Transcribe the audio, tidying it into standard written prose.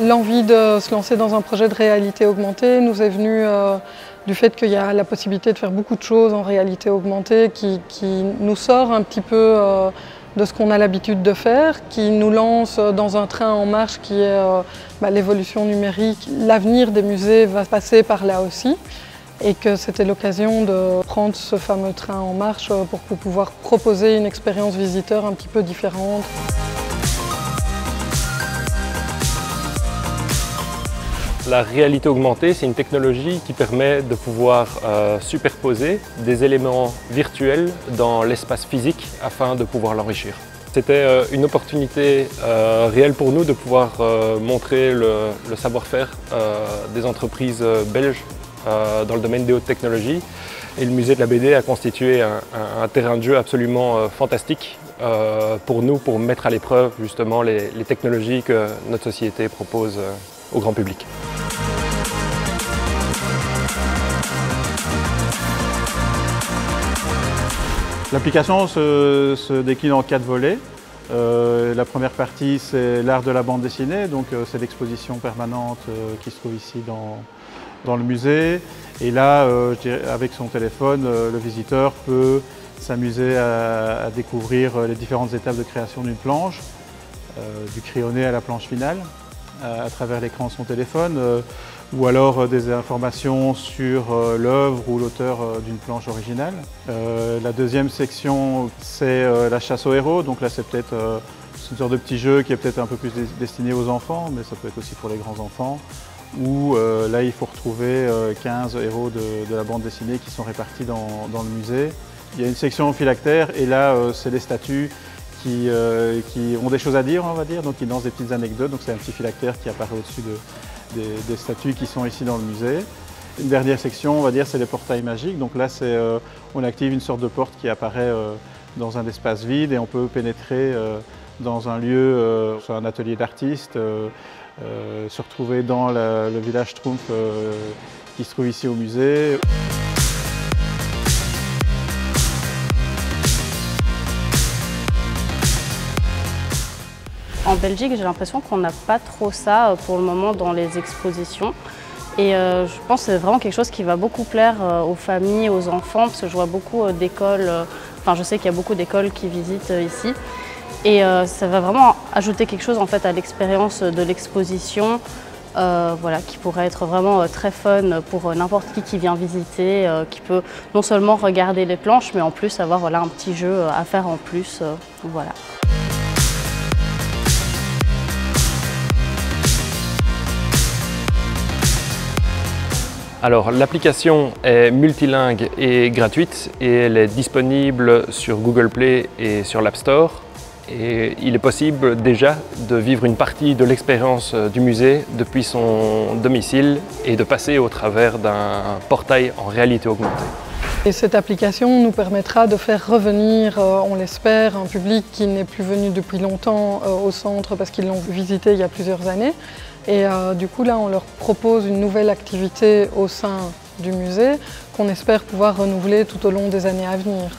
L'envie de se lancer dans un projet de réalité augmentée nous est venue du fait qu'il y a la possibilité de faire beaucoup de choses en réalité augmentée qui nous sort un petit peu de ce qu'on a l'habitude de faire, qui nous lance dans un train en marche qui est l'évolution numérique. L'avenir des musées va passer par là aussi et que c'était l'occasion de prendre ce fameux train en marche pour pouvoir proposer une expérience visiteur un petit peu différente. La réalité augmentée, c'est une technologie qui permet de pouvoir superposer des éléments virtuels dans l'espace physique afin de pouvoir l'enrichir. C'était une opportunité réelle pour nous de pouvoir montrer le savoir-faire des entreprises belges dans le domaine des hautes technologies. Et le musée de la BD a constitué un terrain de jeu absolument fantastique pour nous, pour mettre à l'épreuve justement les technologies que notre société propose au grand public. L'application se décline en 4 volets. La première partie, c'est l'art de la bande dessinée, donc c'est l'exposition permanente qui se trouve ici dans le musée. Et là, avec son téléphone, le visiteur peut s'amuser à découvrir les différentes étapes de création d'une planche, du crayonné à la planche finale, à travers l'écran de son téléphone, ou alors des informations sur l'œuvre ou l'auteur d'une planche originale. La deuxième section, c'est la chasse aux héros. Donc là, c'est peut-être une sorte de petit jeu qui est peut-être un peu plus destiné aux enfants, mais ça peut être aussi pour les grands enfants. Où là, il faut retrouver 15 héros de la bande dessinée qui sont répartis dans le musée. Il y a une section phylactère et là, c'est les statues qui ont des choses à dire, on va dire, donc ils lancent des petites anecdotes. Donc c'est un petit phylactère qui apparaît au-dessus des statues qui sont ici dans le musée. Une dernière section, on va dire, c'est les portails magiques. Donc là, on active une sorte de porte qui apparaît dans un espace vide et on peut pénétrer dans un lieu, soit un atelier d'artiste, se retrouver dans le village Schtroumpf qui se trouve ici au musée. En Belgique, j'ai l'impression qu'on n'a pas trop ça pour le moment dans les expositions. Et je pense que c'est vraiment quelque chose qui va beaucoup plaire aux familles, aux enfants, parce que je vois beaucoup d'écoles, enfin je sais qu'il y a beaucoup d'écoles qui visitent ici. Et ça va vraiment ajouter quelque chose en fait à l'expérience de l'exposition, voilà, qui pourrait être vraiment très fun pour n'importe qui vient visiter, qui peut non seulement regarder les planches, mais en plus avoir voilà, un petit jeu à faire en plus. Voilà. Alors l'application est multilingue et gratuite et elle est disponible sur Google Play et sur l'App Store. Et il est possible déjà de vivre une partie de l'expérience du musée depuis son domicile et de passer au travers d'un portail en réalité augmentée. Et cette application nous permettra de faire revenir, on l'espère, un public qui n'est plus venu depuis longtemps au centre parce qu'ils l'ont visité il y a plusieurs années. Et du coup là on leur propose une nouvelle activité au sein du musée qu'on espère pouvoir renouveler tout au long des années à venir.